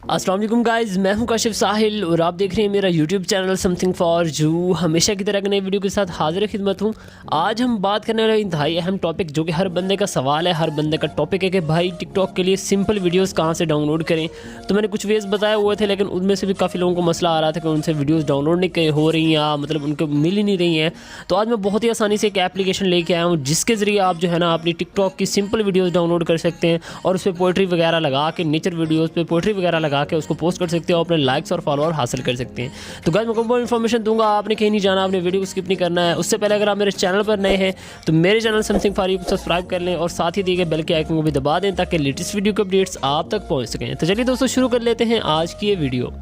अस्सलाम वालेकुम गाइस, मैं हूं काशिफ साहिल और आप देख रहे हैं मेरा YouTube channel something for you. हमेशा की तरह नई वीडियो के साथ हाजिर खिदमत हूं। आज हम बात करने वाले इंतहाई अहम टॉपिक जो कि हर बंदे का सवाल है, हर बंदे का टॉपिक है कि भाई टिकटॉक के लिए सिंपल वीडियोस कहां से डाउनलोड करें। तो मैंने कुछ वेज बताए हुए थे, लेकिन उनमें से भी काफ़ी लोगों को मसला आ रहा था कि उनसे वीडियोज़ डाउनलोड नहीं हो रही या मतलब उनको मिल ही नहीं रही हैं। तो आज मैं बहुत ही आसानी से एक एप्लीकेशन लेके आया हूँ जिसके ज़रिए आप जो है ना अपनी टिकटॉक की सिंपल वीडियोज़ डाउनलोड कर सकते हैं और उस पर पोइट्री वगैरह लगा के, नेचर वीडियोज़ पे पोइट्री वगैरह लगा के उसको पोस्ट कर सकते हो, अपने लाइक्स और फॉलोअर हासिल कर सकते हैं। तो गाइस मैं मुकम्मल इन्फॉर्मेशन दूंगा, आपने कहीं नहीं जाना, आपने वीडियो को स्किप नहीं करना है। उससे पहले अगर आप मेरे चैनल पर नए हैं तो मेरे चैनल समथिंग फॉर यू को सब्सक्राइब कर लें और साथ ही दिए गए बेल के आइकन को भी दबा दें ताकि लेटेस्ट वीडियो के अपडेट्स आप तक पहुँच सकें। तो चलिए दोस्तों शुरू कर लेते हैं आज की ये वीडियो।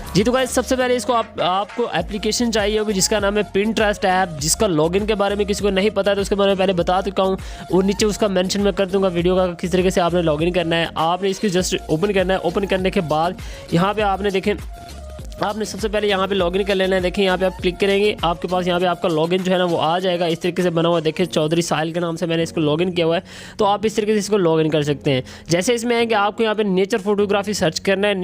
जी तो गाइस सबसे पहले इसको आपको एप्लीकेशन चाहिए होगी जिसका नाम है पिंटरेस्ट ऐप, जिसका लॉगिन के बारे में किसी को नहीं पता है तो उसके बारे में पहले बता चुका हूँ और नीचे उसका मेंशन मैं कर दूंगा वीडियो का किस तरीके से आपने लॉगिन करना है। आपने इसकी जस्ट ओपन करना है। ओपन करने के बाद यहाँ पे आपने देखें, आपने सबसे पहले यहाँ पे लॉगिन कर लेना है। देखिए यहाँ पे आप क्लिक करेंगे, आपके पास यहाँ पे आपका लॉगिन जो है ना वो आ जाएगा। इस तरीके से बना हुआ देखिए, चौधरी साहिल के नाम से मैंने इसको लॉगिन किया हुआ है। तो आप इस तरीके से इसको लॉगिन कर सकते हैं। जैसे इसमें है कि आपको यहाँ पे नेचर फोटोग्राफी सर्च करना है।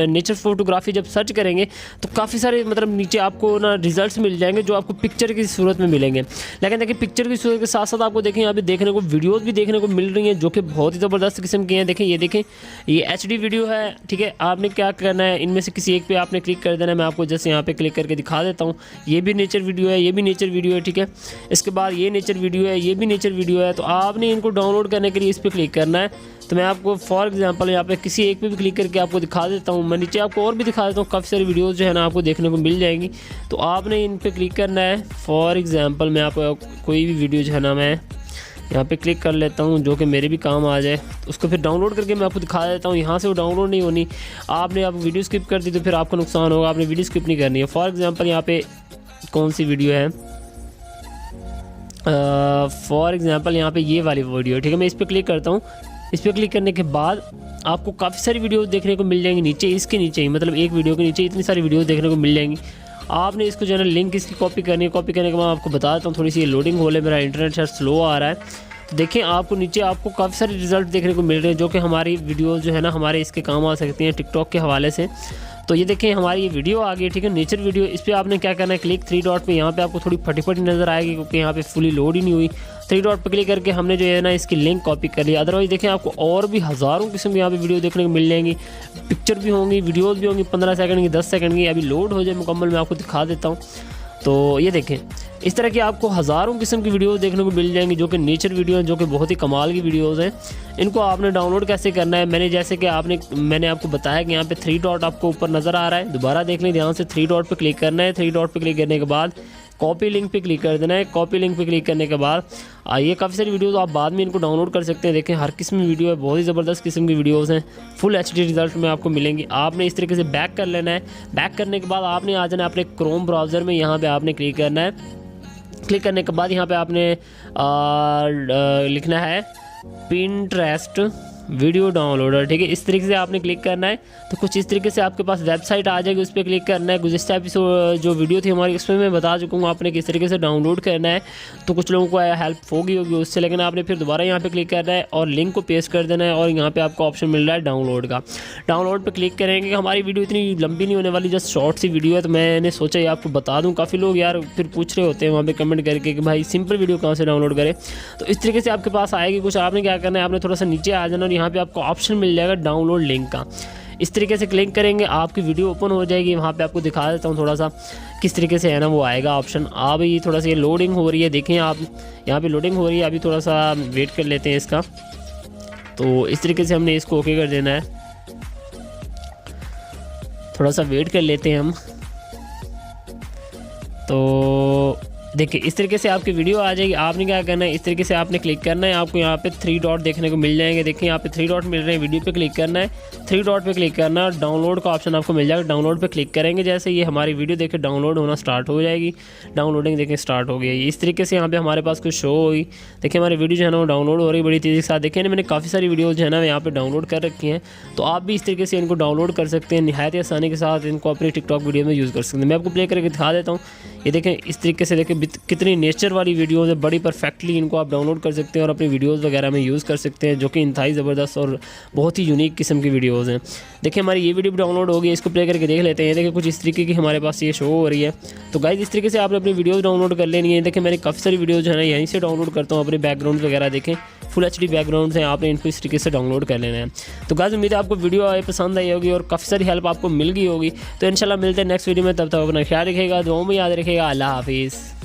नेचर फोटोग्राफी जब सर्च करेंगे तो काफ़ी सारे मतलब नीचे आपको ना रिजल्ट्स मिल जाएंगे जो आपको पिक्चर की सूरत में मिलेंगे। लेकिन देखिए पिक्चर की सूरत के साथ साथ आपको देखें यहाँ पे देखने को वीडियोज़ भी देखने को मिल रही हैं जो कि बहुत ही ज़बरदस्त किस्म की हैं। देखें ये देखें, ये HD वीडियो है, ठीक है। आपने क्या करना है, इनमें से किसी एक पे आपने क्लिक कर देना है। मैं आपको जैसे यहाँ पे क्लिक करके दिखा देता हूँ। ये भी नेचर वीडियो है, ये भी नेचर वीडियो है, ठीक है। इसके बाद ये नेचर वीडियो है, ये भी नेचर वीडियो है। तो आपने इनको डाउनलोड करने के लिए इस पर क्लिक करना है। तो मैं आपको फॉर एग्जांपल यहाँ पे किसी एक पे भी क्लिक करके आपको दिखा देता हूँ। मैं नीचे आपको और भी दिखा देता हूँ, काफ़ी सारी वीडियोज़ जो है ना आपको देखने को मिल जाएंगी। तो आपने इन पर क्लिक करना है। फॉर एग्जाम्पल मैं आपको कोई भी वीडियो जो है ना मैं यहाँ पे क्लिक कर लेता हूँ जो कि मेरे भी काम आ जाए। उसको फिर डाउनलोड करके मैं आपको दिखा देता हूँ। यहाँ से वो डाउनलोड नहीं होनी, आपने आप वीडियो स्किप कर दी तो फिर आपका नुकसान होगा। आपने वीडियो स्किप नहीं करनी है। फॉर एग्जांपल यहाँ पे कौन सी वीडियो है, फॉर एग्जांपल यहाँ पे ये वाली वीडियो, ठीक है। मैं इस पर क्लिक करता हूँ। इस पर क्लिक करने के बाद आपको काफ़ी सारी वीडियोज़ देखने को मिल जाएंगी नीचे, इसके नीचे ही, मतलब एक वीडियो के नीचे इतनी सारी वीडियोज़ देखने को मिल जाएंगी। आपने इसको जो है ना लिंक इसकी कॉपी करनी है। कॉपी करने के बाद आपको बता देता हूँ, थोड़ी सी लोडिंग हो ले, मेरा इंटरनेट शायद स्लो आ रहा है। तो देखें आपको नीचे आपको काफ़ी सारे रिजल्ट देखने को मिल रहे हैं जो कि हमारी वीडियो जो है ना हमारे इसके काम आ सकती हैं टिकटॉक के हवाले से। तो ये देखें हमारी ये वीडियो आ गई, ठीक है, नेचर वीडियो। इस पर आपने क्या करना है, क्लिक 3 डॉट पे, यहाँ पे आपको थोड़ी फटी नज़र आएगी क्योंकि यहाँ पे फुली लोड ही नहीं हुई। 3 डॉट पे क्लिक करके हमने जो है ना इसकी लिंक कॉपी कर लिया। अदरवाइज देखें आपको और भी हज़ारों किस्म की यहाँ पे वीडियो देखने को मिल जाएंगी। पिक्चर भी होंगी, वीडियोज़ भी होंगी, 15 सेकंड की, 10 सेकंड की। अभी लोड हो जाए मुकम्मल, मैं आपको दिखा देता हूँ। तो ये देखें इस तरह की आपको हज़ारों किस्म की वीडियोज़ देखने को मिल जाएंगी जो कि नेचर वीडियो हैं, जो कि बहुत ही कमाल की वीडियोज़ हैं। इनको आपने डाउनलोड कैसे करना है, मैंने जैसे कि मैंने आपको बताया कि यहाँ पे 3 डॉट आपको ऊपर नज़र आ रहा है। दोबारा देख लें ध्यान से, 3 डॉट पे क्लिक करना है। 3 डॉट पे क्लिक करने के बाद कॉपी लिंक पे क्लिक कर देना है। कॉपी लिंक पे क्लिक करने के बाद ये काफ़ी सारी वीडियोज़ आप बाद में इनको डाउनलोड कर सकते हैं। देखें हर किस्म की वीडियो है, बहुत ही ज़बरदस्त किस्म की वीडियोज़ हैं, फुल HD रिजल्ट में आपको मिलेंगी। आपने इस तरीके से बैक कर लेना है। बैक करने के बाद आपने आ जाना अपने क्रोम ब्राउज़र में, यहाँ पर आपने क्लिक करना है। क्लिक करने के बाद यहाँ पे आपने लिखना है पिंटरेस्ट वीडियो डाउनलोडर, ठीक है। इस तरीके से आपने क्लिक करना है। तो कुछ इस तरीके से आपके पास वेबसाइट आ जाएगी, उस पर क्लिक करना है। गुज़िश्ता एपिसोड जो वीडियो थी हमारी उसमें मैं बता चुका हूँ आपने किस तरीके से डाउनलोड करना है। तो कुछ लोगों को हेल्प होगी उससे, लेकिन आपने फिर दोबारा यहाँ पे क्लिक करना है और लिंक को पेस्ट कर देना है और यहाँ पे आपको ऑप्शन मिल रहा है डाउनलोड का। डाउनलोड पर क्लिक करेंगे। हमारी वीडियो इतनी लंबी नहीं होने वाली, जस्ट शॉर्ट सी वीडियो है, तो मैंने सोचा ये आपको बता दूँ। काफ़ी लोग यार फिर पूछ रहे होते हैं वहाँ पर कमेंट करके कि भाई सिंपल वीडियो कहाँ से डाउनलोड करें। तो इस तरीके से आपके पास आएगी। कुछ आपने क्या करना है, आपने थोड़ा सा नीचे आ जाना और यहाँ पर आपको ऑप्शन मिल जाएगा डाउनलोड लिंक का। इस तरीके से क्लिक करेंगे, आपकी वीडियो ओपन हो जाएगी। वहाँ पे आपको दिखा देता हूँ थोड़ा सा किस तरीके से है ना वो आएगा ऑप्शन। आप ये थोड़ा सा ये लोडिंग हो रही है, देखें आप यहाँ पे लोडिंग हो रही है। अभी थोड़ा सा वेट कर लेते हैं इसका। तो इस तरीके से हमने इसको ओके कर देना है। थोड़ा सा वेट कर लेते हैं हम। तो देखिए इस तरीके से आपकी वीडियो आ जाएगी। आपने क्या करना है, इस तरीके से आपने क्लिक करना है। आपको यहाँ पे 3 डॉट देखने को मिल जाएंगे। देखिए यहाँ पे 3 डॉट मिल रहे हैं, वीडियो पे क्लिक करना है। 3 डॉट पे क्लिक करना है, डाउनलोड का ऑप्शन आपको मिल जाएगा। डाउनलोड पे क्लिक करेंगे, जैसे ये हमारी वीडियो देखे डाउनलोड होना स्टार्ट हो जाएगी। डाउनलोडिंग देखें स्टार्ट हो गई। इस तरीके से यहाँ पे हमारे पास कुछ शो हुई। देखिए हमारी वीडियो जो है ना वो डाउनलोड हो रही बड़ी तेज़ी के साथ। देखिए ना मैंने काफ़ी सारी वीडियोज़ जो है ना यहाँ पर डाउनलोड कर रखी हैं। तो आप भी इस तरीके से इनको डाउनलोड कर सकते हैं, नहायत आसानी के साथ इनको अपनी टिकटॉक वीडियो में यूज़ कर सकते हैं। मैं आपको प्ले करके दिखा देता हूँ। ये देखें इस तरीके से, देखें कितनी नेचर वाली वीडियोज़ है, बड़ी परफेक्टली इनको आप डाउनलोड कर सकते हैं और अपनी वीडियोज़ वगैरह में यूज़ कर सकते हैं, जो कि इंतहाई ज़बरदस्त और बहुत ही यूनिक किस्म की वीडियोज़ हैं। देखिए हमारी ये वीडियो भी डाउनलोड होगी, इसको प्ले करके देख लेते हैं। देखिए कुछ इस तरीके की हमारे पास ये शो हो रही है। तो गाइस इस तरीके से आपने अपनी वीडियोज़ डाउनलोड कर लेनी है। देखिए मैंने काफ़ी सारी वीडियोज़ जो है ना यहीं से डाउनलोड करता हूँ, अपने बैकग्राउंड वगैरह देखें, फुल HD बैकग्राउंड हैं, आपने इनको इस तरीके से डाउनलोड कर लेना है। तो गाइस उम्मीद है आपको वीडियो पसंद आई होगी और काफ़ी सारी हेल्प आपको मिल गई होगी। तो इंशाल्लाह मिलते हैं नेक्स्ट वीडियो में, तब तक अपना ख्याल रखिएगा, दुआओं में याद रखिएगा। अल्लाह हाफिज़।